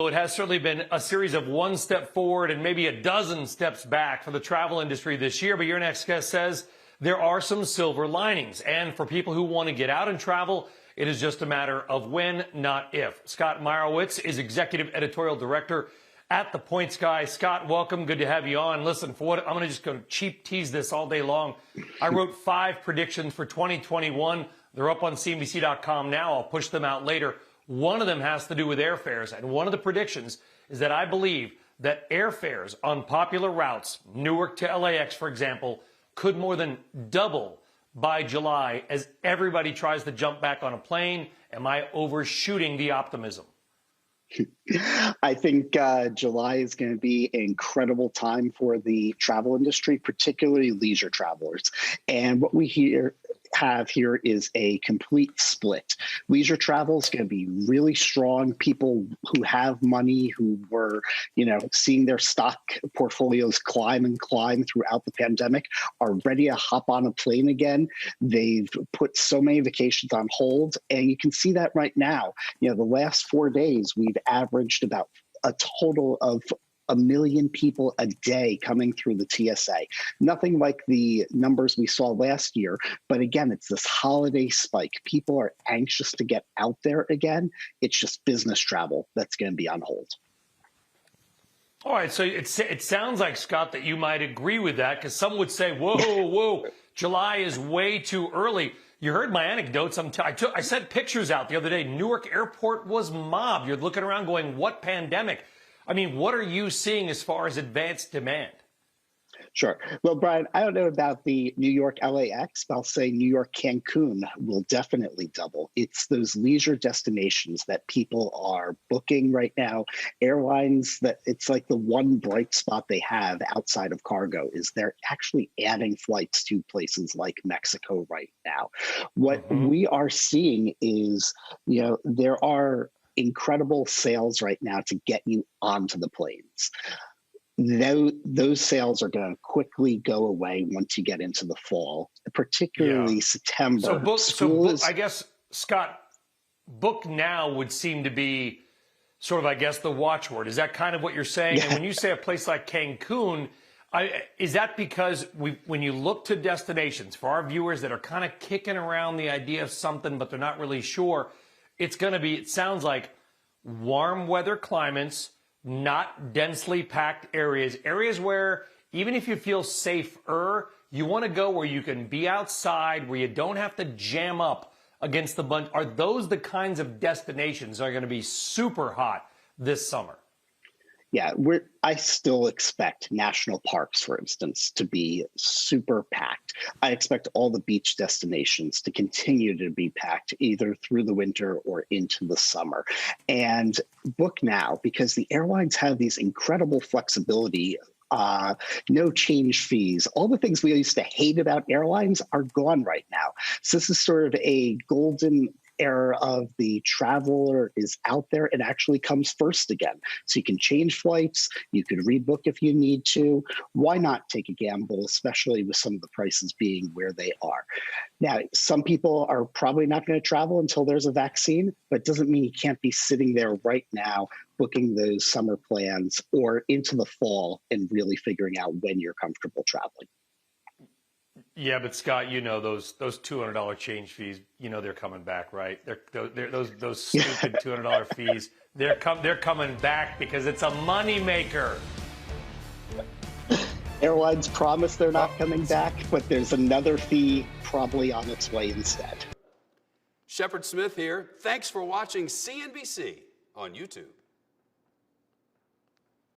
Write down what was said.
it has certainly been a series of one step forward and maybe a dozen steps back for the travel industry this year. But your next guest says there are some silver linings. And for people who want to get out and travel, it is just a matter of when, not if. Scott Meyerowitz is Executive Editorial Director at The Points Guy. Scott, welcome. Good to have you on. Listen, for what I'm going to just go cheap tease this all day long. I wrote 5 predictions for 2021. They're up on CNBC.com now. I'll push them out later. One of them has to do with airfares, and one of the predictions is that I believe that airfares on popular routes, Newark to LAX, for example, could more than double by July as everybody tries to jump back on a plane. Am I overshooting the optimism? I think July is going to be an incredible time for the travel industry, particularly leisure travelers. And what we have here is a complete split. Leisure travel is going to be really strong. People who have money, who were, seeing their stock portfolios climb and climb throughout the pandemic, are ready to hop on a plane again. They've put so many vacations on hold, and you can see that right now. The last 4 days, we've averaged about a total of 1 million people a day coming through the TSA. Nothing like the numbers we saw last year, but again, it's this holiday spike. People are anxious to get out there again. It's just business travel that's going to be on hold. All right, so it sounds like, Scott, that you might agree with that, because some would say, whoa, July is way too early. You heard my anecdotes. I sent pictures out the other day. Newark Airport was mobbed. You're looking around going, what pandemic? I mean, what are you seeing as far as advanced demand? Sure. Well, Brian, I don't know about the New York LAX, but I'll say New York Cancun will definitely double. It's those leisure destinations that people are booking right now. Airlines, that it's like the one bright spot they have outside of cargo is they're actually adding flights to places like Mexico right now. What we are seeing is, there are incredible sales right now to get you onto the planes. Those sales are going to quickly go away once you get into the fall, particularly September. I guess, Scott, book now would seem to be sort of, I guess, the watchword. Is that kind of what you're saying? Yeah. And when you say a place like Cancun, is that because when you look to destinations, for our viewers that are kind of kicking around the idea of something, but they're not really sure, it's going to be, it sounds like, warm weather climates, not densely packed areas where even if you feel safer, you want to go where you can be outside, where you don't have to jam up against the bunch. Are those the kinds of destinations that are going to be super hot this summer? Yeah, I still expect national parks, for instance, to be super packed. I expect all the beach destinations to continue to be packed either through the winter or into the summer. And book now, because the airlines have these incredible flexibility, no change fees. All the things we used to hate about airlines are gone right now. So this is sort of a golden era of the traveler is out there. It actually comes first again. So you can change flights, you could rebook if you need to. Why not take a gamble, especially with some of the prices being where they are? Now, some people are probably not going to travel until there's a vaccine, but it doesn't mean you can't be sitting there right now booking those summer plans or into the fall and really figuring out when you're comfortable traveling. Yeah, but Scott, those $200 change fees, they're coming back, right? Those stupid $200 fees, they're coming back because it's a moneymaker. Airlines promise they're not coming back, but there's another fee probably on its way instead. Shepard Smith here. Thanks for watching CNBC on YouTube.